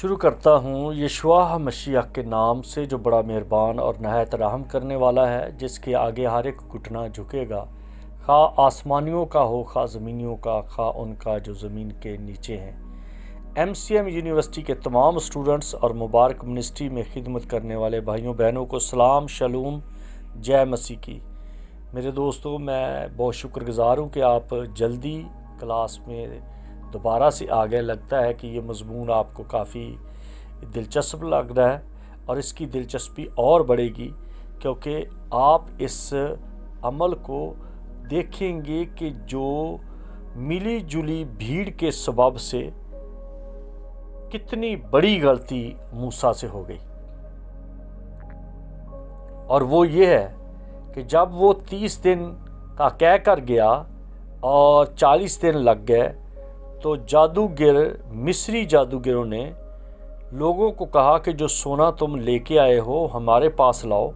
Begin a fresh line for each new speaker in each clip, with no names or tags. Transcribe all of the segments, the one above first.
شروع کرتا ہوں یشوع مسیح کے نام سے جو بڑا مہربان اور نہایت رحم کرنے والا ہے، جس کے آگے ہر ایک گھٹنا جھکے گا، خواہ آسمانیوں کا ہو خواہ زمینیوں کا، خواہ ان کا جو زمین کے نیچے ہیں۔ MCM یونیورسٹی کے تمام اسٹوڈنٹس اور مبارک منسٹری میں خدمت کرنے والے بھائیوں بہنوں کو سلام، شلوم، جے مسیح کی۔ میرے دوستو، میں بہت شکر گزار ہوں کہ آپ جلدی کلاس میں دوبارہ سے آ گئے۔ لگتا ہے کہ یہ مضمون آپ کو کافی دلچسپ لگ رہا ہے، اور اس کی دلچسپی اور بڑھے گی کیونکہ آپ اس عمل کو دیکھیں گے کہ جو ملی جلی بھیڑ کے سبب سے کتنی بڑی غلطی موسیٰ سے ہو گئی، اور وہ یہ ہے کہ جب وہ 30 دن کا کہہ کر گیا اور 40 دن لگ گئے تو جادوگر، مصری جادوگروں نے لوگوں کو کہا کہ جو سونا تم لے کے آئے ہو ہمارے پاس لاؤ،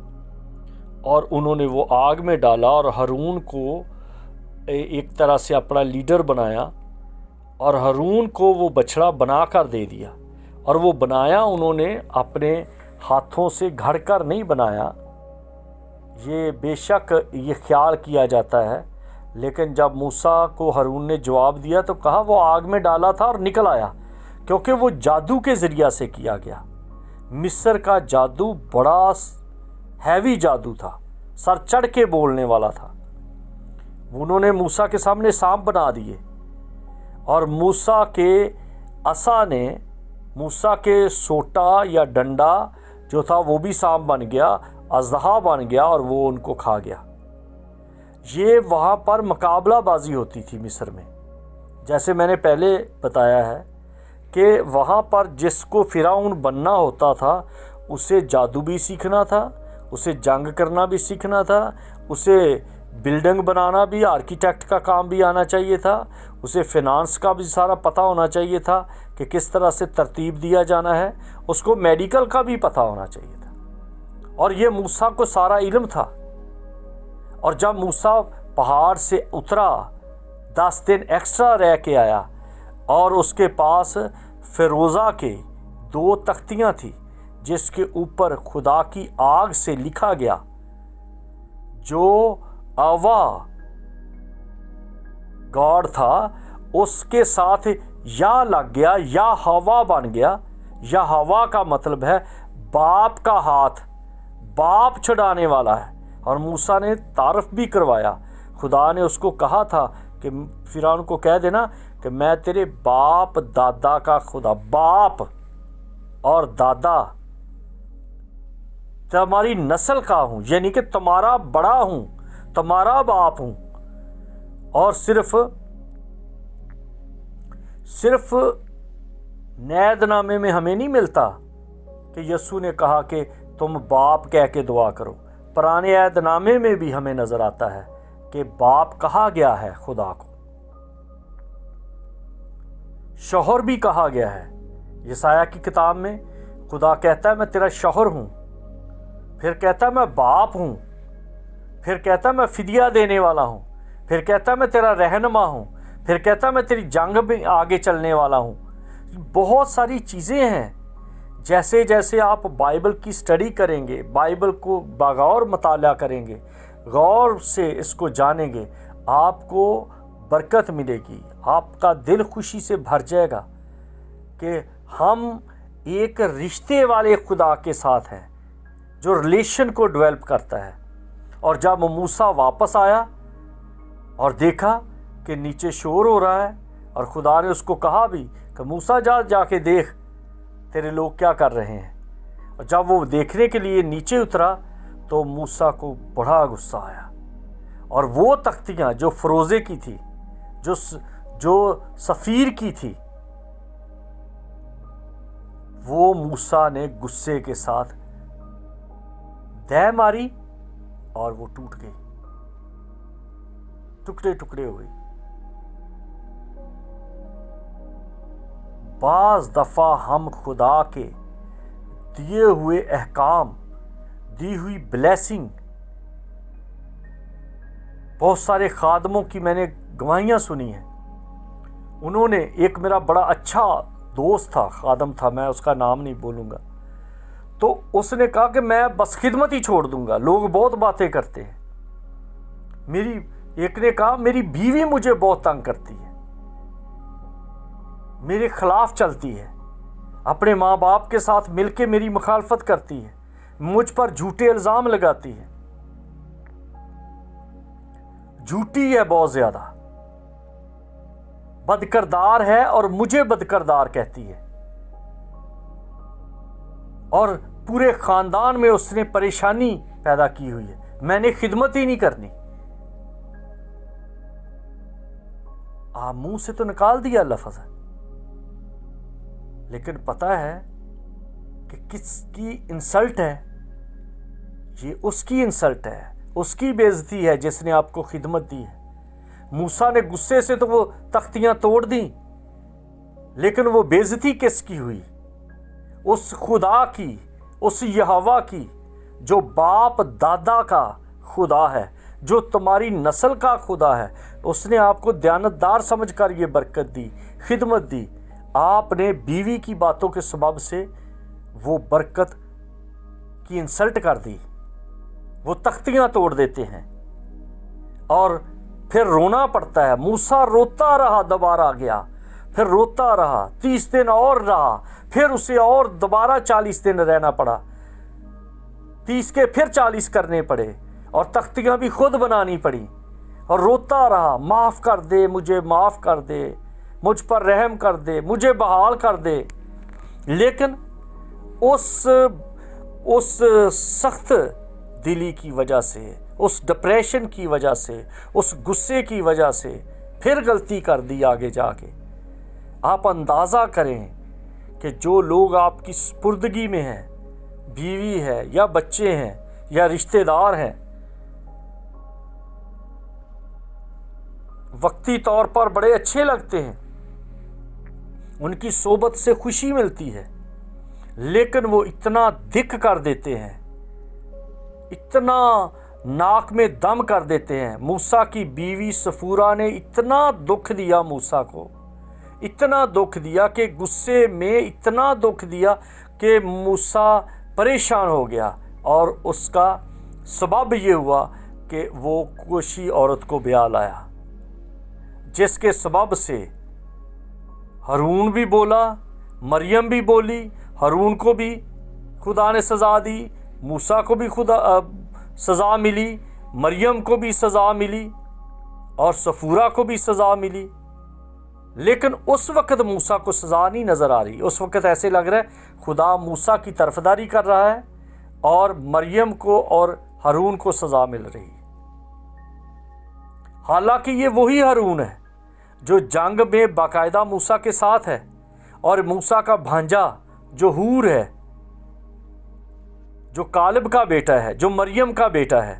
اور انہوں نے وہ آگ میں ڈالا اور ہارون کو ایک طرح سے اپنا لیڈر بنایا، اور ہارون کو وہ بچڑا بنا کر دے دیا۔ اور وہ بنایا انہوں نے اپنے ہاتھوں سے، گھڑ کر نہیں بنایا۔ یہ بے شک یہ خیال کیا جاتا ہے، لیکن جب موسیٰ کو ہارون نے جواب دیا تو کہا وہ آگ میں ڈالا تھا اور نکل آیا، کیونکہ وہ جادو کے ذریعہ سے کیا گیا۔ مصر کا جادو بڑا ہیوی جادو تھا، سر چڑھ کے بولنے والا تھا۔ انہوں نے موسیٰ کے سامنے سانپ بنا دیے، اور موسیٰ کے عصا نے، موسیٰ کے سوٹا یا ڈنڈا جو تھا وہ بھی سانپ بن گیا، اژدہا بن گیا، اور وہ ان کو کھا گیا۔ یہ وہاں پر مقابلہ بازی ہوتی تھی مصر میں، جیسے میں نے پہلے بتایا ہے کہ وہاں پر جس کو فرعون بننا ہوتا تھا اسے جادو بھی سیکھنا تھا، اسے جنگ کرنا بھی سیکھنا تھا، اسے بلڈنگ بنانا بھی، آرکیٹیکٹ کا کام بھی آنا چاہیے تھا، اسے فنانس کا بھی سارا پتہ ہونا چاہیے تھا کہ کس طرح سے ترتیب دیا جانا ہے، اس کو میڈیکل کا بھی پتہ ہونا چاہیے تھا، اور یہ موسیٰ کو سارا علم تھا۔ اور جب موسیٰ پہاڑ سے اترا، 10 دن ایکسٹرا رہ کے آیا، اور اس کے پاس فیروزہ کے 2 تختیاں تھیں جس کے اوپر خدا کی آگ سے لکھا گیا، جو آوا گاڈ تھا اس کے ساتھ یا لگ گیا یا ہوا بن گیا۔ یا ہوا کا مطلب ہے باپ کا ہاتھ، باپ چھڑانے والا ہے۔ اور موسیٰ نے تعارف بھی کروایا، خدا نے اس کو کہا تھا کہ فرعون کو کہہ دینا کہ میں تیرے باپ دادا کا خدا، باپ اور دادا تمہاری نسل کا ہوں، یعنی کہ تمہارا بڑا ہوں، تمہارا باپ ہوں۔ اور صرف نئے نامے میں ہمیں نہیں ملتا کہ یسوع نے کہا کہ تم باپ کہہ کے دعا کرو، پرانے عہد نامے میں بھی ہمیں نظر آتا ہے کہ باپ کہا گیا ہے خدا کو، شوہر بھی کہا گیا ہے۔ یسایہ کی کتاب میں خدا کہتا ہے میں تیرا شوہر ہوں، پھر کہتا ہے میں باپ ہوں، پھر کہتا ہے میں فدیہ دینے والا ہوں، پھر کہتا ہے میں تیرا رہنما ہوں، پھر کہتا ہے میں تیری جنگ میں آگے چلنے والا ہوں۔ بہت ساری چیزیں ہیں۔ جیسے جیسے آپ بائبل کی سٹڈی کریں گے، بائبل کو بغور مطالعہ کریں گے، غور سے اس کو جانیں گے، آپ کو برکت ملے گی، آپ کا دل خوشی سے بھر جائے گا کہ ہم ایک رشتے والے خدا کے ساتھ ہیں جو ریلیشن کو ڈیولپ کرتا ہے۔ اور جب موسیٰ واپس آیا اور دیکھا کہ نیچے شور ہو رہا ہے، اور خدا نے اس کو کہا بھی کہ موسیٰ جا کے دیکھ تیرے لوگ کیا کر رہے ہیں۔ اور جب وہ دیکھنے کے لیے نیچے اترا تو موسیٰ کو بڑا غصہ آیا، اور وہ تختیاں جو فروزے کی تھی، جو سفیر کی تھی، وہ موسیٰ نے غصے کے ساتھ دے ماری اور وہ ٹوٹ گئی، ٹکڑے ٹکڑے ہوئے۔ بعض دفعہ ہم خدا کے دیے ہوئے احکام، دی ہوئی بلیسنگ، بہت سارے خادموں کی میں نے گواہیاں سنی ہیں، انہوں نے، ایک میرا بڑا اچھا दोस्त था, खादम था, मैं उसका नाम नहीं बोलूँगा, तो उसने कहा कि मैं बस खिदमत ही छोड़ दूंगा, लोग बहुत बातें करते हैं। एक ने कहा मेरी बीवी मुझे बहुत तंग करती है, मेरे खिलाफ चलती है, अपने माँ बाप के साथ मिलके मेरी मुखालफत करती है, मुझ पर झूठे इल्ज़ाम लगाती है, झूठी है, बहुत ज़्यादा बदकिरदार है और मुझे बदकिरदार कहती है, और पूरे ख़ानदान में उसने परेशानी पैदा की हुई है, मैंने खिदमत ही नहीं करनी। मुंह से तो निकाल दिया लफ्ज़, लेकिन पता है कि किसकी इंसल्ट है? ये उसकी इंसल्ट है, उसकी बेइज्जती है जिसने आपको खिदमत दी है। मूसा ने गुस्से से तो वो तख्तियां तोड़ दी, लेकिन वो बेइज्जती किसकी हुई? उस खुदा की, उस यहोवा की जो बाप दादा का खुदा है, जो तुम्हारी नस्ल का खुदा है। उसने आपको दयानतदार समझकर ये बरकत दी, खिदमत दी। आपने बीवी की बातों के सबब से वो बरकत की इंसल्ट कर दी, वो तख्तियां तोड़ देते हैं और फिर रोना पड़ता है। मूसा रोता रहा, दोबारा गया, फिर रोता रहा, 30 दिन और रहा, फिर उसे और दोबारा 40 दिन रहना पड़ा, 30 के फिर 40 करने पड़े और तख्तियां भी खुद बनानी पड़ी, और रोता रहा, माफ़ कर दे मुझे, माफ़ कर दे, मुझ पर रहम कर दे, मुझे बहाल कर दे। लेकिन उस सख्त दिली की वजह से, उस डिप्रेशन की वजह से, उस गुस्से की वजह से फिर गलती कर दी आगे जाके। आप अंदाज़ा करें कि जो लोग आपकी सुपुर्दगी में हैं, बीवी है या बच्चे हैं या रिश्तेदार हैं, वक्ती तौर पर बड़े अच्छे लगते हैं, उनकी सोबत से खुशी मिलती है, लेकिन वो इतना दिक कर देते हैं, इतना नाक में दम कर देते हैं। मूसा की बीवी सफूरा ने इतना दुख दिया मूसा को, इतना दुख दिया कि गुस्से में इतना दुख दिया कि मूसा परेशान हो गया, और उसका सबब ये हुआ कि वो कोशी औरत को ब्याह लाया, जिसके सबब से हारून भी बोला, मरियम भी बोली, हारून को भी खुदा ने सज़ा दी, मूसा को भी खुदा सज़ा मिली, मरियम को भी सज़ा मिली और सफूरा को भी सज़ा मिली। लेकिन उस वक़्त मूसा को सज़ा नहीं नज़र आ रही। उस वक़्त ऐसे लग रहा है खुदा मूसा की तरफदारी कर रहा है और मरियम को और हारून को सज़ा मिल रही है। हालांकि ये वही हारून है जो जंग में बाकायदा मूसा के साथ है, और मूसा का भांजा जो हूर है, जो कालिब का बेटा है, जो मरियम का बेटा है,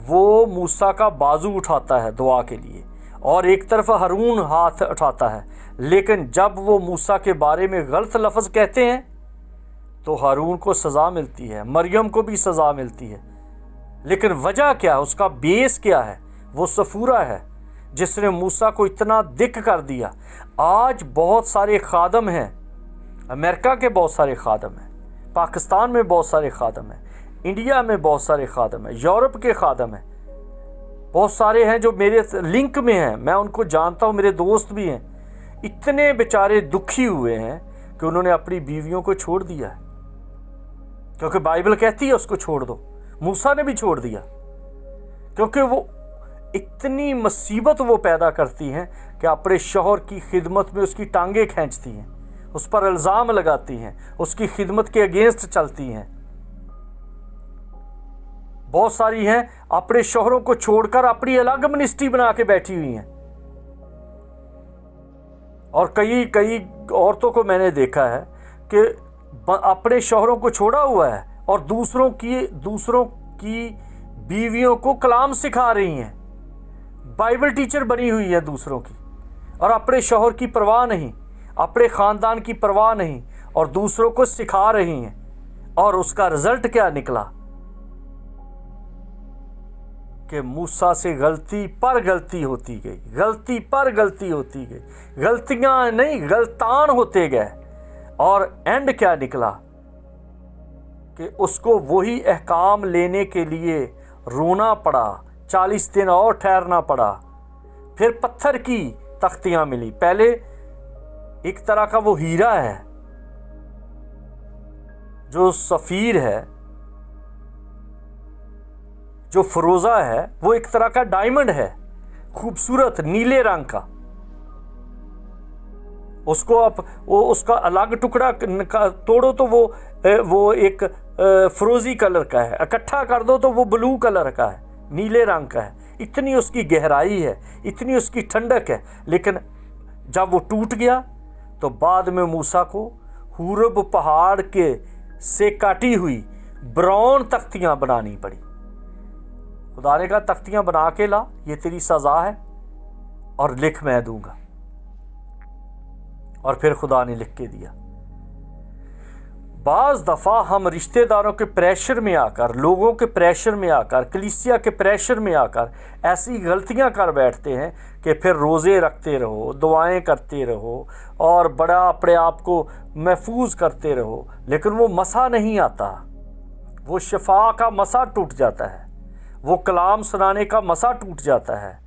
वो मूसा का बाजू उठाता है दुआ के लिए, और एक तरफ हारून हाथ उठाता है। लेकिन जब वो मूसा के बारे में गलत लफ्ज़ कहते हैं तो हारून को सज़ा मिलती है, मरियम को भी सज़ा मिलती है। लेकिन वजह क्या है, उसका बेस क्या है? वो सफूरा है जिसने मूसा को इतना दिक कर दिया। आज बहुत सारे खादम हैं, अमेरिका के बहुत सारे खादम हैं, पाकिस्तान में बहुत सारे खादम हैं, इंडिया में बहुत सारे खादम हैं, यूरोप के खादम हैं, बहुत सारे हैं जो मेरे लिंक में हैं, मैं उनको जानता हूँ, मेरे दोस्त भी हैं। इतने बेचारे दुखी हुए हैं कि उन्होंने अपनी बीवियों को छोड़ दिया है, क्योंकि बाइबल कहती है उसको छोड़ दो। मूसा ने भी छोड़ दिया, क्योंकि वो इतनी मुसीबत वो पैदा करती हैं कि अपने शौहर की खिदमत में उसकी टांगें खींचती हैं, उस पर इल्ज़ाम लगाती हैं, उसकी खिदमत के अगेंस्ट चलती हैं। बहुत सारी हैं अपने शौहरों को छोड़कर अपनी अलग मिनिस्ट्री बना के बैठी हुई हैं। और कई औरतों को मैंने देखा है कि अपने शौहरों को छोड़ा हुआ है और दूसरों की बीवियों को कलाम सिखा रही हैं, बाइबल टीचर बनी हुई है दूसरों की, और अपने शौहर की परवाह नहीं, अपने ख़ानदान की परवाह नहीं, और दूसरों को सिखा रही हैं। और उसका रिज़ल्ट क्या निकला? कि मूसा से गलती पर गलती होती गई, गलती पर गलती होती गई, गलतियां नहीं गलतान होते गए, और एंड क्या निकला कि उसको वही अहकाम लेने के लिए रोना पड़ा, 40 दिन और ठहरना पड़ा। फिर पत्थर की तख्तियां मिली। पहले एक तरह का वो हीरा है जो सफ़ीर है, जो फरोज़ा है, वो एक तरह का डायमंड है, खूबसूरत नीले रंग का। उसको आप वो उसका अलग टुकड़ा तोड़ो तो वो एक फिरोजी कलर का है, इकट्ठा कर दो तो वो ब्लू कलर का है, नीले रंग का है। इतनी उसकी गहराई है, इतनी उसकी ठंडक है। लेकिन जब वो टूट गया तो बाद में मूसा को हुरब पहाड़ के से काटी हुई ब्राउन तख्तियां बनानी पड़ी। खुदा ने कहा तख्तियां बना के ला, ये तेरी सज़ा है, और लिख मैं दूंगा। और फिर खुदा ने लिख के दिया। बाज़ दफ़ा हम रिश्तेदारों के प्रेशर में आकर, लोगों के प्रेशर में आकर, कलीसिया के प्रेशर में आकर ऐसी गलतियां कर बैठते हैं कि फिर रोज़े रखते रहो, दुआएं करते रहो और बड़ा अपने आप को महफूज करते रहो, लेकिन वो मसा नहीं आता, वो शफा का मसा टूट जाता है, वो कलाम सुनाने का मसा टूट जाता है,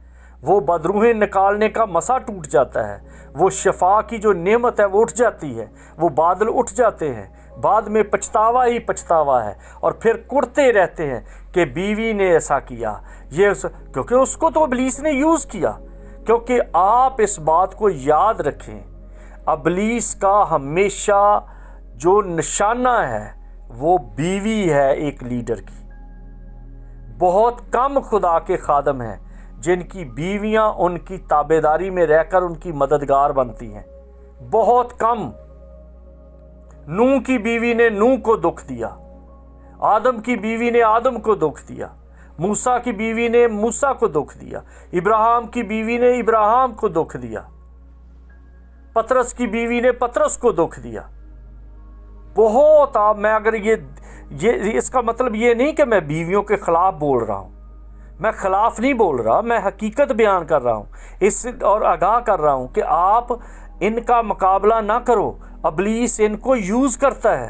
वो बदरूहें निकालने का मसा टूट जाता है, वो शफा की जो नेमत है वो उठ जाती है, वो बादल उठ जाते हैं। बाद में पछतावा ही पछतावा है, और फिर कुड़ते रहते हैं कि बीवी ने ऐसा किया, क्योंकि उसको तो इब्लीस ने यूज़ किया। क्योंकि आप इस बात को याद रखें, इब्लीस का हमेशा जो निशाना है वो बीवी है एक लीडर की। बहुत कम खुदा के खादम हैं जिनकी बीवियां उनकी ताबेदारी में रहकर उनकी मददगार बनती हैं, बहुत कम। नूह की बीवी ने नूह को दुख दिया, आदम की बीवी ने आदम को दुख दिया, मूसा की बीवी ने मूसा को दुख दिया, इब्राहिम की बीवी ने इब्राहिम को दुख दिया, पतरस की बीवी ने पतरस को दुख दिया। बहुत मैं अगर ये इसका मतलब ये नहीं कि मैं बीवियों के खिलाफ बोल रहा हूँ, मैं खिलाफ नहीं बोल रहा, मैं हकीकत बयान कर रहा हूँ इस और आगाह कर रहा हूँ कि आप इनका मुकाबला ना करो। इब्लीस इनको यूज करता है,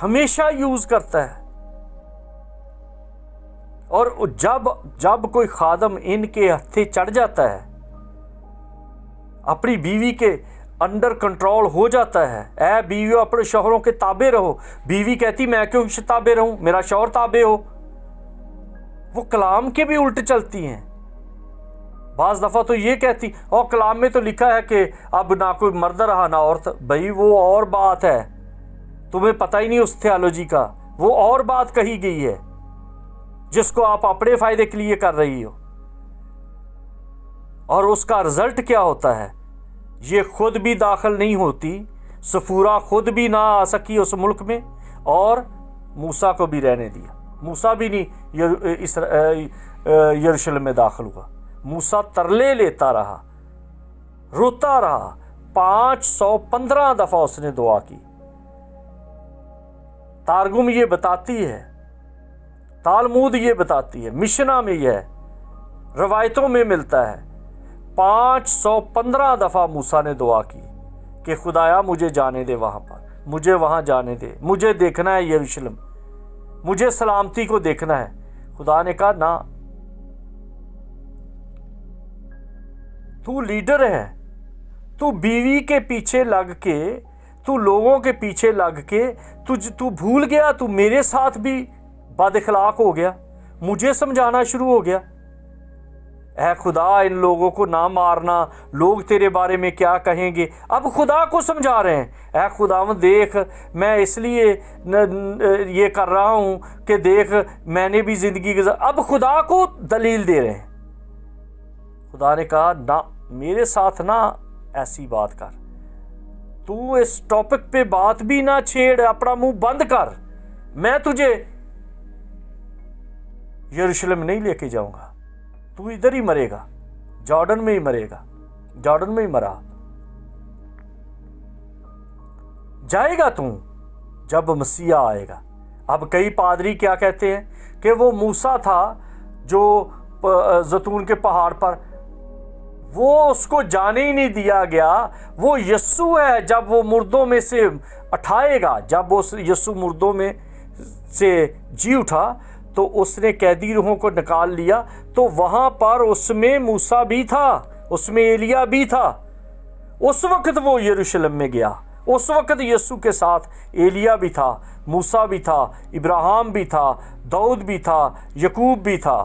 हमेशा यूज करता है। और जब कोई खादम इनके हत्थे चढ़ जाता है, अपनी बीवी के अंडर कंट्रोल हो जाता है, ऐ बीवियों अपने शौहरों के ताबे रहो, बीवी कहती मैं क्यों ताबे रहूं, मेरा शौहर ताबे हो, वो कलाम के भी उल्ट चलती हैं। बाज़ दफ़ा तो ये कहती, और कलाम में तो लिखा है कि अब ना कोई मर्द रहा ना औरत। भाई वो और बात है, तुम्हें पता ही नहीं उस थियोलॉजी का, वो और बात कही गई है जिसको आप अपने फायदे के लिए कर रही हो। और उसका रिजल्ट क्या होता है, ये खुद भी दाखिल नहीं होती, सफूरा खुद भी ना आ सकी उस मुल्क में, और मूसा को भी रहने दिया। मूसा भी नहीं यरूशलेम में दाखिल हुआ। मूसा तरले लेता रहा, रोता रहा, 515 दफा उसने दुआ की। तारगुम ये बताती है, तालमूद ये बताती है, मिशना में यह है, रवायतों में मिलता है, 515 दफा मूसा ने दुआ की कि खुदाया मुझे जाने दे वहां पर, मुझे वहां जाने दे, मुझे देखना है यरूशलेम, मुझे सलामती को देखना है। खुदा ने कहा ना, तू लीडर है, तू बीवी के पीछे लग के, तू लोगों के पीछे लग के तू भूल गया, तू मेरे साथ भी बदअखलाक हो गया, मुझे समझाना शुरू हो गया। ऐ खुदा इन लोगों को ना मारना, लोग तेरे बारे में क्या कहेंगे। अब खुदा को समझा रहे हैं, ऐ खुदावंद देख, मैं इसलिए ये कर रहा हूँ कि देख मैंने भी ज़िंदगी गुजार। अब खुदा को दलील दे रहे हैं। खुदा ने कहा ना, मेरे साथ ना ऐसी बात कर, तू इस टॉपिक पे बात भी ना छेड़, अपना मुंह बंद कर, मैं तुझे यरूशलेम नहीं लेके जाऊंगा, तू इधर ही मरेगा, जॉर्डन में ही मरेगा, जॉर्डन में ही मरा जाएगा तू जब मसीहा आएगा। अब कई पादरी क्या कहते हैं कि वो मूसा था जो जैतून के पहाड़ पर, वो उसको जाने ही नहीं दिया गया। वो यस्सु है, जब वो मुर्दों में से उठाएगा, जब वो यस्सु मुर्दों में से जी उठा तो उसने कैदी रूहों को निकाल लिया। तो वहाँ पर उसमें मूसा भी था, उसमें एलिया भी था। उस वक्त वो यरूशलेम में गया, उस वक्त यस्सु के साथ एलिया भी था, मूसा भी था, इब्राहिम भी था, दाऊद भी था, यकूब भी था।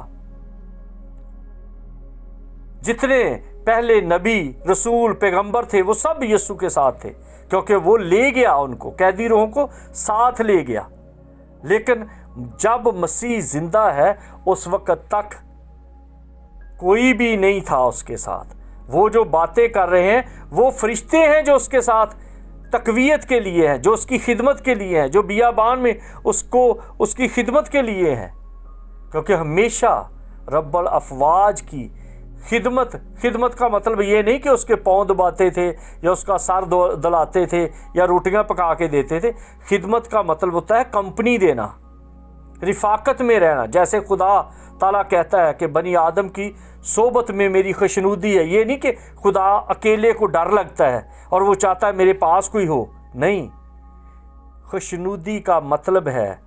जितने पहले नबी, रसूल, पैगंबर थे वो सब यीशु के साथ थे, क्योंकि वो ले गया उनको, कैदी रूहों को साथ ले गया। लेकिन जब मसीह जिंदा है उस वक्त तक कोई भी नहीं था उसके साथ। वो जो बातें कर रहे हैं वो फरिश्ते हैं जो उसके साथ तकवीयत के लिए हैं, जो उसकी खिदमत के लिए हैं, जो बियाबान में उसको उसकी खिदमत के लिए हैं। क्योंकि हमेशा रब्बल अफवाज की खिदमत का मतलब ये नहीं कि उसके पाँव दबाते थे या उसका सर दलाते थे या रोटियां पका के देते थे। खिदमत का मतलब होता है कंपनी देना, रिफाकत में रहना। जैसे खुदा ताला कहता है कि बनी आदम की सोबत में मेरी खुशनुदी है। ये नहीं कि खुदा अकेले को डर लगता है और वो चाहता है मेरे पास कोई हो, नहीं। खुशनुदी का मतलब है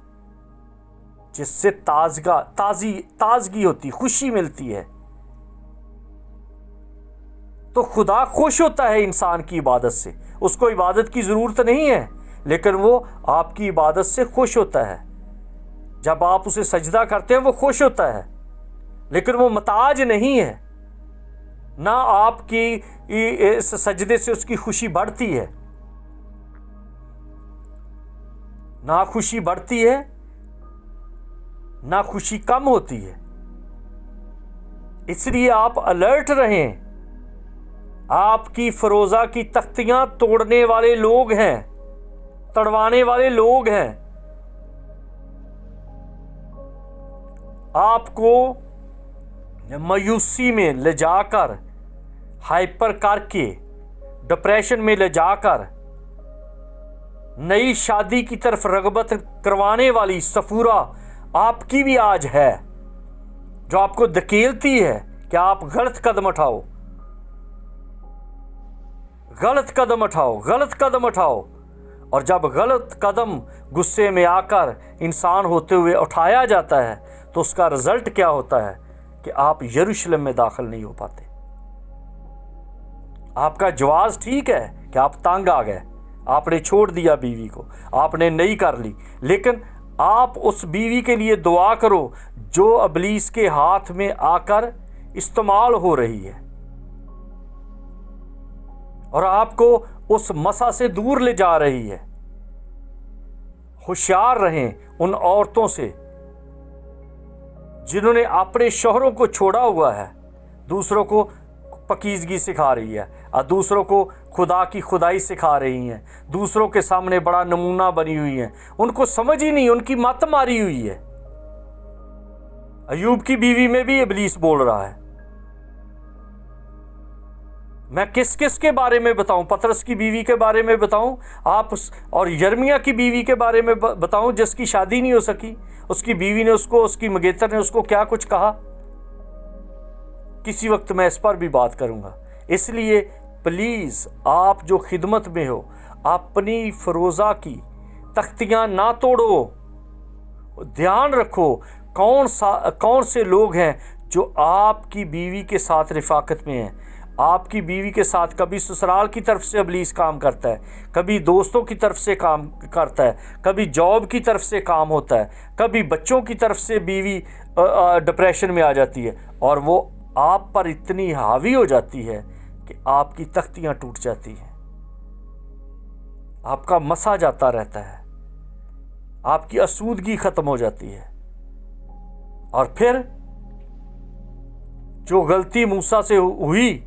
जिससे ताजगी होती, खुशी मिलती है। तो खुदा खुश होता है इंसान की इबादत से। उसको इबादत की ज़रूरत नहीं है, लेकिन वो आपकी इबादत से खुश होता है। जब आप उसे सजदा करते हैं वो खुश होता है, लेकिन वो मताज नहीं है। ना आपकी इस सजदे से उसकी खुशी बढ़ती है, ना खुशी बढ़ती है, ना खुशी कम होती है। इसलिए आप अलर्ट रहें। आपकी फरोजा की तख्तियां तोड़ने वाले लोग हैं, तड़वाने वाले लोग हैं। आपको मायूसी में ले जाकर, हाइपर करके, डिप्रेशन में ले जाकर नई शादी की तरफ रगबत करवाने वाली सफूरा आपकी भी आज है, जो आपको धकेलती है कि आप गलत कदम उठाओ, गलत कदम उठाओ, गलत कदम उठाओ। और जब गलत कदम गुस्से में आकर इंसान होते हुए उठाया जाता है तो उसका रिजल्ट क्या होता है कि आप यरूशलेम में दाखिल नहीं हो पाते। आपका जवाब ठीक है कि आप तंग आ गए, आपने छोड़ दिया बीवी को, आपने नहीं कर ली, लेकिन आप उस बीवी के लिए दुआ करो जो इब्लीस के हाथ में आकर इस्तेमाल हो रही है, और आपको उस मसा से दूर ले जा रही है। होशियार रहें उन औरतों से जिन्होंने अपने शौहरों को छोड़ा हुआ है, दूसरों को पकीजगी सिखा रही है और दूसरों को खुदा की खुदाई सिखा रही हैं, दूसरों के सामने बड़ा नमूना बनी हुई हैं। उनको समझ ही नहीं, उनकी मत मारी हुई है। अयूब की बीवी में भी इब्लीस बोल रहा है। मैं किस किस के बारे में बताऊं? पतरस की बीवी के बारे में बताऊं आप, और यर्मिया की बीवी के बारे में बताऊं जिसकी शादी नहीं हो सकी, उसकी बीवी ने उसको, उसकी मंगेतर ने उसको क्या कुछ कहा। किसी वक्त मैं इस पर भी बात करूंगा। इसलिए प्लीज आप जो खिदमत में हो अपनी फरोजा की तख्तियां ना तोड़ो। ध्यान रखो कौन से लोग हैं जो आपकी बीवी के साथ रिफाकत में हैं। आपकी बीवी के साथ कभी ससुराल की तरफ से इब्लीस काम करता है, कभी दोस्तों की तरफ से काम करता है, कभी जॉब की तरफ से काम होता है, कभी बच्चों की तरफ से बीवी डिप्रेशन में आ जाती है और वो आप पर इतनी हावी हो जाती है कि आपकी तख्तियां टूट जाती हैं, आपका मसा जाता रहता है, आपकी आसूदगी खत्म हो जाती है। और फिर जो गलती मूसा से हुई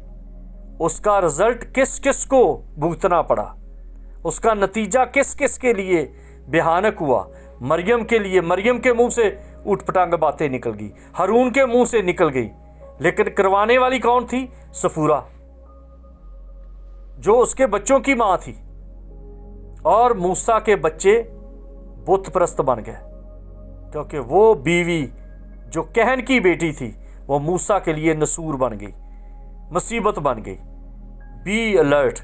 उसका रिजल्ट किस किस को भुगतना पड़ा, उसका नतीजा किस किस के लिए भयानक हुआ। मरियम के लिए, मरियम के मुंह से उठपटांग बातें निकल गई, हारून के मुंह से निकल गई, लेकिन करवाने वाली कौन थी? सफूरा, जो उसके बच्चों की मां थी। और मूसा के बच्चे बुत परस्त बन गए। کیونکہ وہ بیوی جو کہن کی بیٹی تھی وہ موسیٰ کے لیے نصور بن گئی، مصیبت بن گئی۔ Be alert,